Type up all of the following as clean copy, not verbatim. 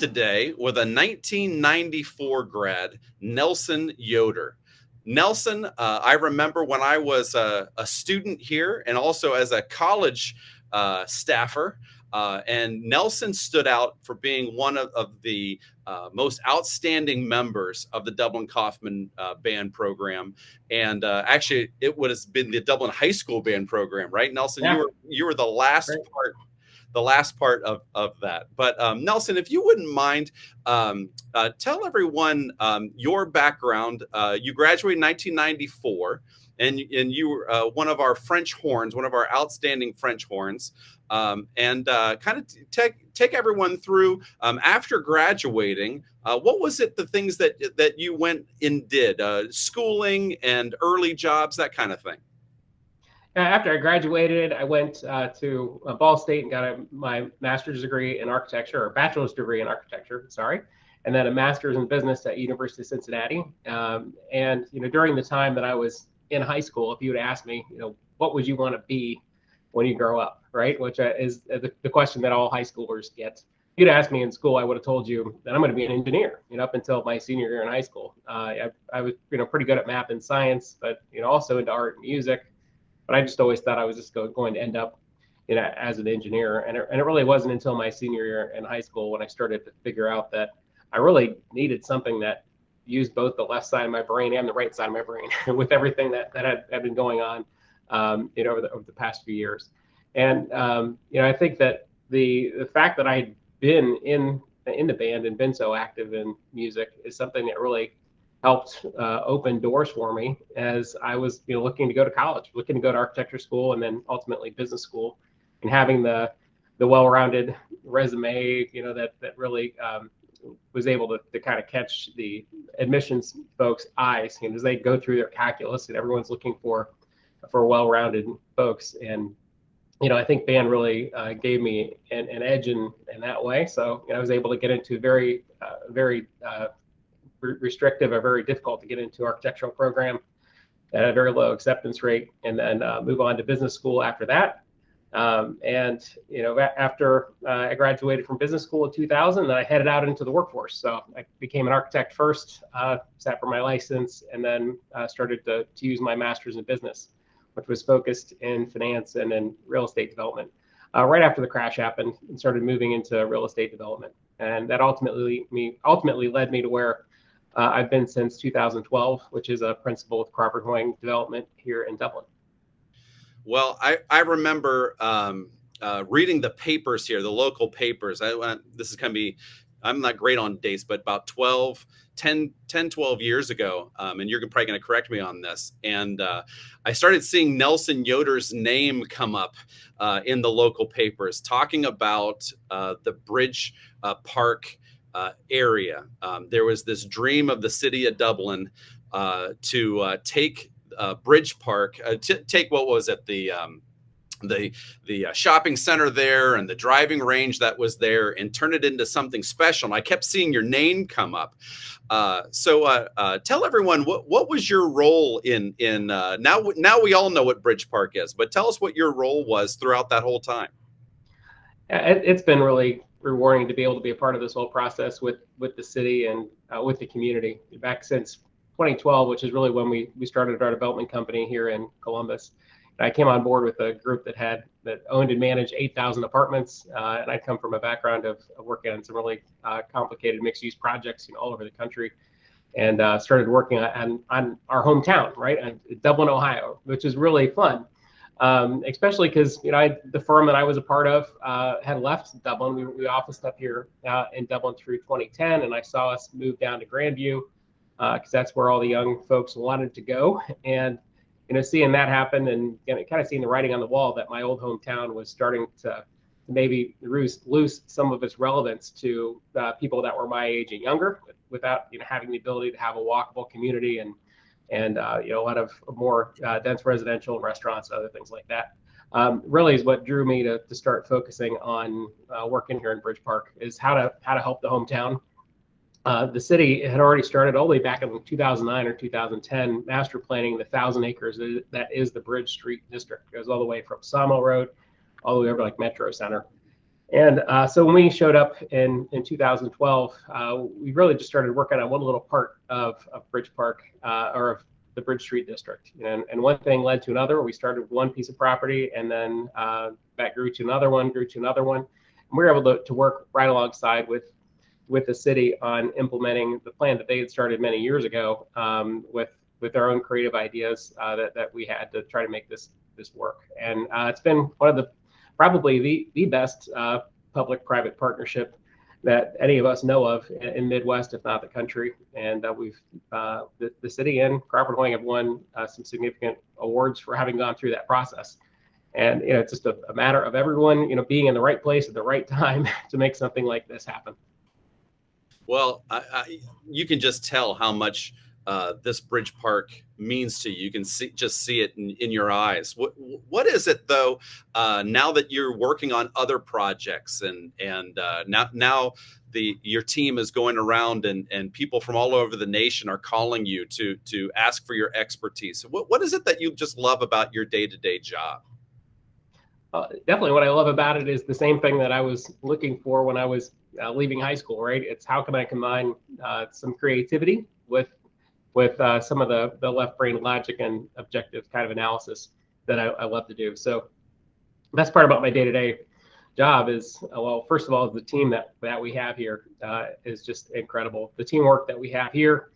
today with a 1994 grad, Nelson Yoder. Nelson, I remember when I was a student here and also as a college staffer. And Nelson stood out for being one of the most outstanding members of the Dublin Coffman band program. And actually, it would have been the Dublin High School band program, right, Nelson? Yeah. You were the last part of that. But Nelson, if you wouldn't mind, tell everyone your background. You graduated in 1994, and you were one of our French horns, one of our outstanding French horns. And kind of take everyone through after graduating. What was it, the things that you went and did, schooling and early jobs, that kind of thing? After I graduated, I went to Ball State and got my master's degree in architecture, or bachelor's degree in architecture, sorry, and then a master's in business at University of Cincinnati. And during the time that I was in high school, if you would ask me, what would you want to be when you grow up, right? Which is the question that all high schoolers get. If you'd asked me in school, I would have told you that I'm going to be an engineer. Up until my senior year in high school, I was pretty good at math and science, but also into art and music. But I just always thought I was just going to end up, as an engineer. And it really wasn't until my senior year in high school when I started to figure out that I really needed something that used both the left side of my brain and the right side of my brain with everything that had been going on, over the past few years. And I think that the fact that I had been in the band and been so active in music is something that really helped open doors for me as I was looking to go to college, looking to go to architecture school and then ultimately business school, and having the well-rounded resume that really was able to kind of catch the admissions folks' eyes as they go through their calculus, and everyone's looking for well-rounded folks. And I think band really gave me an edge in that way. So I was able to get into very restrictive or very difficult to get into architectural program at a very low acceptance rate, and then move on to business school after that. And after I graduated from business school in 2000, then I headed out into the workforce. So I became an architect first, sat for my license, and then started to use my master's in business, which was focused in finance and in real estate development. Right after the crash happened, and started moving into real estate development, and that ultimately led me to where I've been since 2012, which is a principal with Crawford Development here in Dublin. Well, I remember reading the papers here, the local papers. This is going to be, I'm not great on dates, but about 10, 12 years ago, and you're probably going to correct me on this. And I started seeing Nelson Yoder's name come up in the local papers, talking about the Bridge Park area. There was this dream of the city of Dublin to take Bridge Park, take what was it, the shopping center there and the driving range that was there, and turn it into something special. And I kept seeing your name come up. So tell everyone what was your role in now we all know what Bridge Park is, but tell us what your role was throughout that whole time. It's been really rewarding to be able to be a part of this whole process with the city and with the community back since 2012, which is really when we started our development company here in Columbus. And I came on board with a group that owned and managed 8,000 apartments, and I come from a background of working on some really complicated mixed-use projects all over the country, and started working on our hometown, right, Dublin, Ohio, which is really fun. Especially because the firm that I was a part of had left Dublin. We officed up here in Dublin through 2010, and I saw us move down to Grandview because that's where all the young folks wanted to go. And seeing that happen, and kind of seeing the writing on the wall that my old hometown was starting to maybe lose some of its relevance to people that were my age and younger, without having the ability to have a walkable community and a lot of more dense residential and restaurants and other things like that. Really is what drew me to start focusing on working here in Bridge Park, is how to help the hometown. The city had already started all the way back in 2009 or 2010 master planning the 1,000 acres that is the Bradstreet district. It goes all the way from Sawmill Road all the way over to Metro Center. And so when we showed up in 2012, we really just started working on one little part of Bridge Park, or of the Bradstreet district. And one thing led to another. We started with one piece of property, and then that grew to another one, grew to another one. And we were able to work right alongside with the city on implementing the plan that they had started many years ago, with our own creative ideas that we had to try to make this work. And it's been one of the probably the best public-private partnership that any of us know of in Midwest, if not the country. And the city and Crawford have won some significant awards for having gone through that process. And it's just a matter of everyone being in the right place at the right time to make something like this happen. Well, you can just tell how much this Bridge Park means to you. You can just see it in your eyes. What is it though? Now that you're working on other projects, and now your team is going around, and people from all over the nation are calling you to ask for your expertise. What is it that you just love about your day-to-day job? Definitely, what I love about it is the same thing that I was looking for when I was leaving high school. Right? It's how can I combine some creativity with some of the left brain logic and objective kind of analysis that I love to do. So the best part about my day-to-day job is, well, first of all, the team that we have here is just incredible. The teamwork that we have here,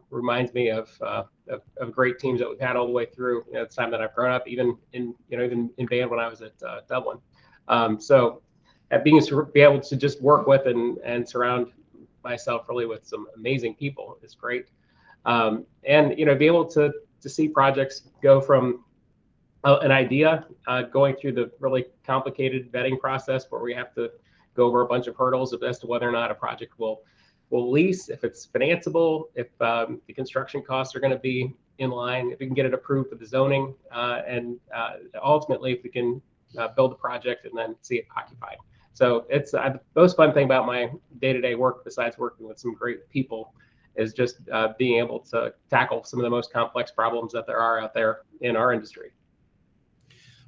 reminds me of great teams that we've had all the way through the time that I've grown up, even in band when I was at Dublin. So being to be able to just work with and surround myself really with some amazing people is great. And be able to see projects go from an idea going through the really complicated vetting process where we have to go over a bunch of hurdles as to whether or not a project will lease, if it's financeable, if the construction costs are going to be in line, if we can get it approved for the zoning, and ultimately if we can build the project and then see it occupied. So it's the most fun thing about my day-to-day work, besides working with some great people, is just being able to tackle some of the most complex problems that there are out there in our industry.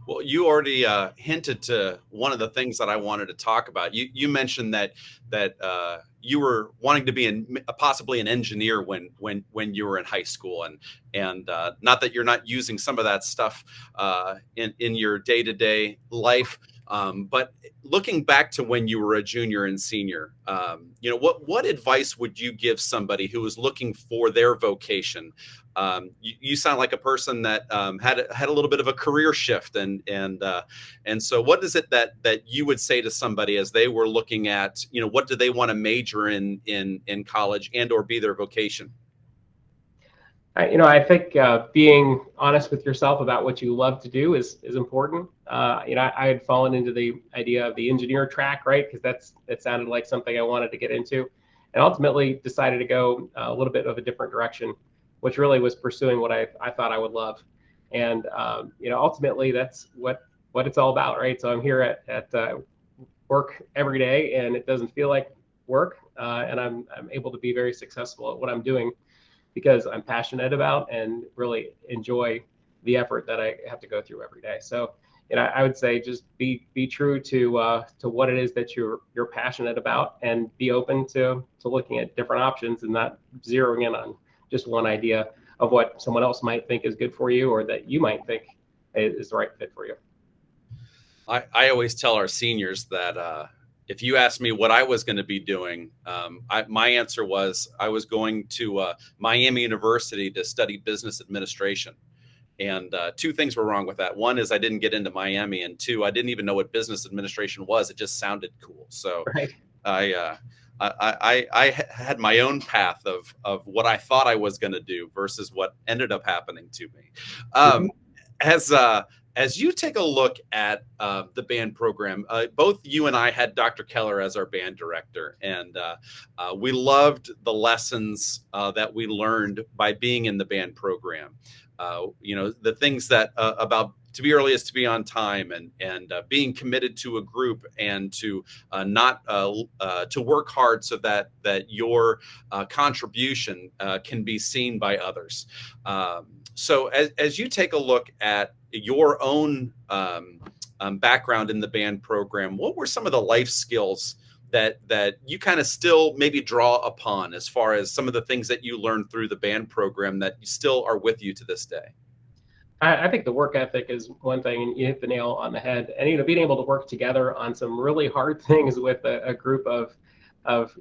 Well, you already hinted to one of the things that I wanted to talk about. You mentioned that you were wanting to be possibly an engineer when you were in high school, and not that you're not using some of that stuff in your day-to-day life. But looking back to when you were a junior and senior, what advice would you give somebody who was looking for their vocation? You sound like a person that had a little bit of a career shift, and so what is it that you would say to somebody as they were looking at, what do they want to major in college and or be their vocation? I think being honest with yourself about what you love to do is important. I had fallen into the idea of the engineer track, right? Because it sounded like something I wanted to get into, and ultimately decided to go a little bit of a different direction, which really was pursuing what I thought I would love. And ultimately that's what it's all about, right? So I'm here at work every day, and it doesn't feel like work, and I'm able to be very successful at what I'm doing, because I'm passionate about and really enjoy the effort that I have to go through every day. So, I would say just be true to what it is that you're passionate about, and be open to looking at different options, and not zeroing in on just one idea of what someone else might think is good for you, or that you might think is the right fit for you. I always tell our seniors that if you asked me what I was going to be doing, my answer was I was going to Miami University to study business administration. And two things were wrong with that. One is I didn't get into Miami, and two, I didn't even know what business administration was. It just sounded cool. So Right. I had my own path of what I thought I was going to do versus what ended up happening to me. As you take a look at the band program, both you and I had Dr. Keller as our band director, and we loved the lessons that we learned by being in the band program. The things that about to be early is to be on time, and being committed to a group, and to not to work hard so that your contribution can be seen by others. So as you take a look at your own background in the band program, what were some of the life skills that you kind of still maybe draw upon, as far as some of the things that you learned through the band program that still are with you to this day? I think the work ethic is one thing, and you hit the nail on the head. And being able to work together on some really hard things with a group of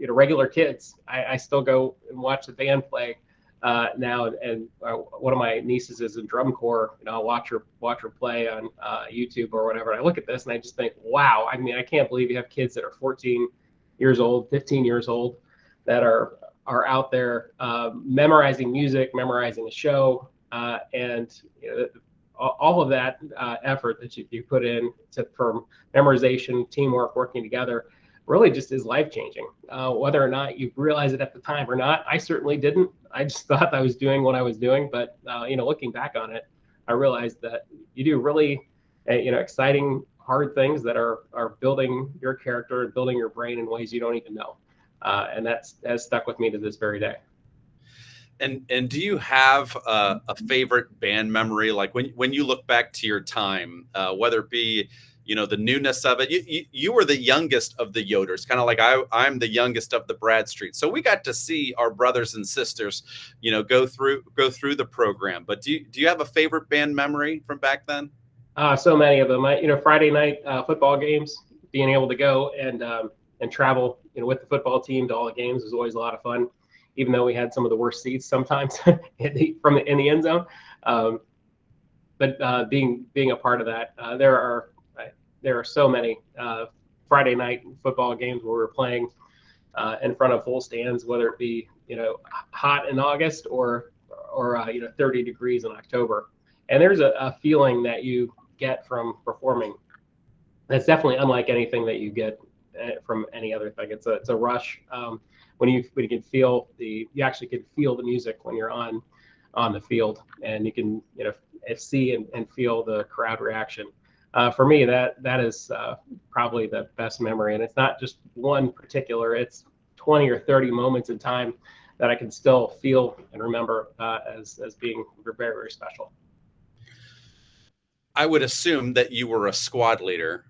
regular kids. I still go and watch the band play now, and one of my nieces is in drum corps. I'll watch her play on YouTube or whatever. I look at this and I just think, wow. I mean, I can't believe you have kids that are 14 years old, 15 years old, that are out there memorizing music, memorizing a show. And all of that effort that you put in from memorization, teamwork, working together, really just is life changing. Whether or not you realize it at the time or not, I certainly didn't. I just thought I was doing what I was doing. But looking back on it, I realized that you do really exciting, hard things that are building your character, building your brain in ways you don't even know. And has stuck with me to this very day. And do you have a favorite band memory? Like when you look back to your time, whether it be, the newness of it, you were the youngest of the Yoders, kind of like I'm the youngest of the Bradstreet. So we got to see our brothers and sisters, go through the program. But do you have a favorite band memory from back then? So many of them. Friday night football games, being able to go and travel, with the football team to all the games was always a lot of fun, even though we had some of the worst seats sometimes in the end zone. But being a part of that, there are so many Friday night football games where we're playing in front of full stands, whether it be hot in August or 30 degrees in October. And there's a feeling that you get from performing that's definitely unlike anything that you get from any other thing. It's a rush. When you can feel you actually can feel the music when you're on the field, and you can see and feel the crowd reaction. For me, that is probably the best memory, and it's not just one particular. It's 20 or 30 moments in time that I can still feel and remember as being very, very special. I would assume that you were a squad leader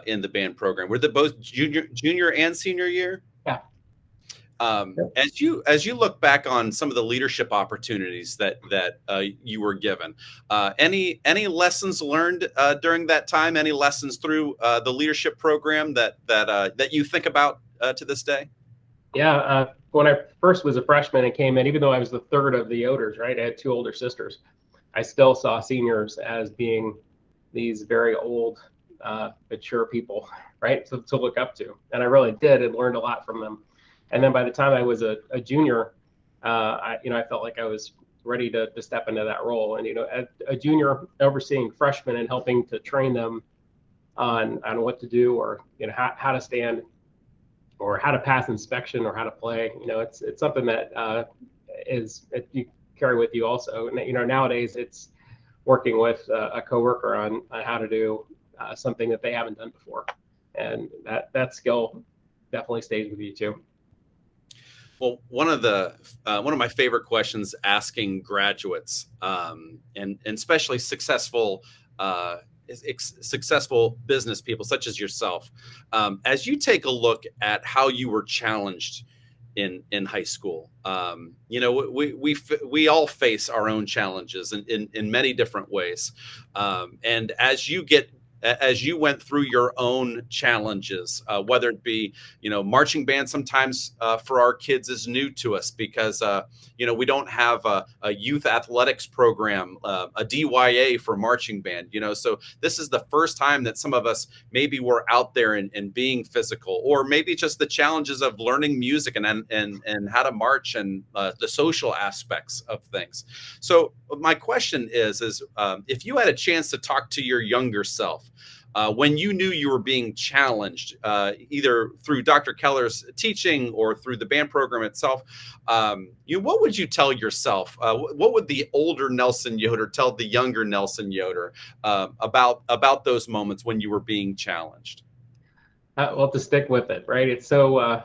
in the band program. Were they both junior and senior year? Yeah. As you look back on some of the leadership opportunities that you were given, any lessons learned during that time? Any lessons through the leadership program that you think about to this day? Yeah. When I first was a freshman and came in, even though I was the third of the Yoders, right, I had two older sisters, I still saw seniors as being these very old, mature people, right, to look up to. And I really did, and learned a lot from them. And then by the time I was a junior, I felt like I was ready to step into that role. And as a junior, overseeing freshmen and helping to train them on what to do, or how to stand, or how to pass inspection, or how to play. It's something that you carry with you also. And nowadays it's working with a coworker on how to do something that they haven't done before, and that skill definitely stays with you too. Well, one of my favorite questions asking graduates, and especially successful business people such as yourself, as you take a look at how you were challenged in high school. We all face our own challenges in many different ways, and as you went through your own challenges, whether it be, marching band sometimes for our kids is new to us because, we don't have a youth athletics program, a DYA for marching band, so this is the first time that some of us maybe were out there and being physical, or maybe just the challenges of learning music and how to march, and the social aspects of things. So my question is if you had a chance to talk to your younger self, when you knew you were being challenged, either through Dr. Keller's teaching or through the band program itself, what would you tell yourself? What would the older Nelson Yoder tell the younger Nelson Yoder about those moments when you were being challenged? Well, to stick with it, right? It's so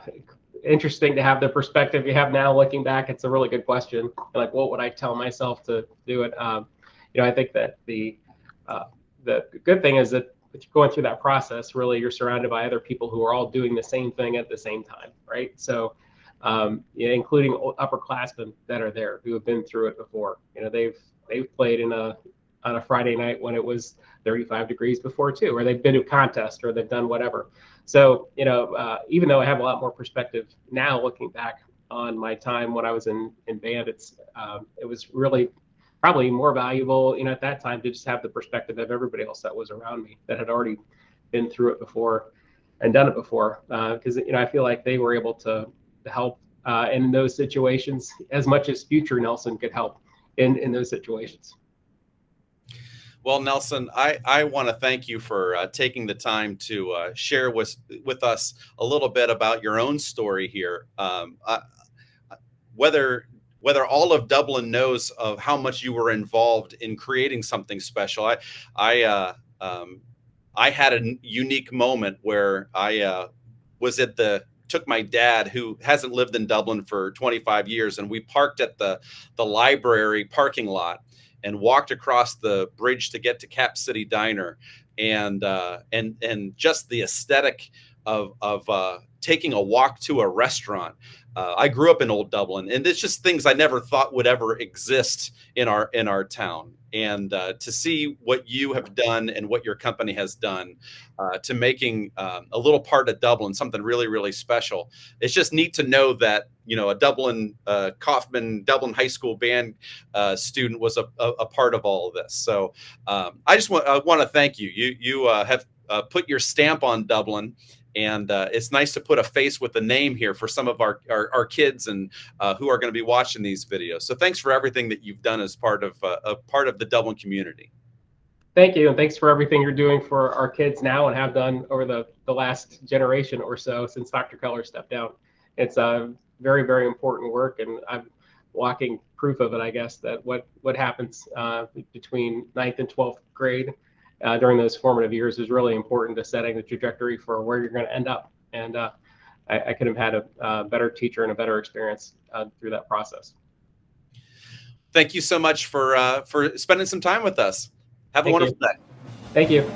interesting to have the perspective you have now looking back. It's a really good question. Like, what would I tell myself to do it? I think that the good thing is that going through that process, really you're surrounded by other people who are all doing the same thing at the same time, right? So, including upperclassmen that are there who have been through it before. They've played on a Friday night when it was 35 degrees before too, or they've been to a contest, or they've done whatever. So, even though I have a lot more perspective now, looking back on my time when I was in band, it was really probably more valuable, at that time, to just have the perspective of everybody else that was around me that had already been through it before and done it before. Because I feel like they were able to help in those situations as much as future Nelson could help in those situations. Well, Nelson, I want to thank you for taking the time to share with us a little bit about your own story here. Whether all of Dublin knows of how much you were involved in creating something special, I had a unique moment where I took my dad, who hasn't lived in Dublin for 25 years, and we parked at the library parking lot and walked across the bridge to get to Cap City Diner, and just the aesthetic of taking a walk to a restaurant. I grew up in Old Dublin, and it's just things I never thought would ever exist in our town. And to see what you have done and what your company has done to making a little part of Dublin something really, really special. It's just neat to know that a Dublin Coffman Dublin High School band student was a part of all of this. So I just want to thank you. You have put your stamp on Dublin. And it's nice to put a face with a name here for some of our kids and who are going to be watching these videos. So thanks for everything that you've done as part of the Dublin community. Thank you, and thanks for everything you're doing for our kids now and have done over the last generation or so since Dr. Keller stepped down. It's a very, very important work, and I'm walking proof of it, I guess, that what happens between 9th and 12th grade during those formative years is really important to setting the trajectory for where you're going to end up. And I couldn't have had a better teacher and a better experience through that process. Thank you so much for spending some time with us. Have a wonderful day. Thank you.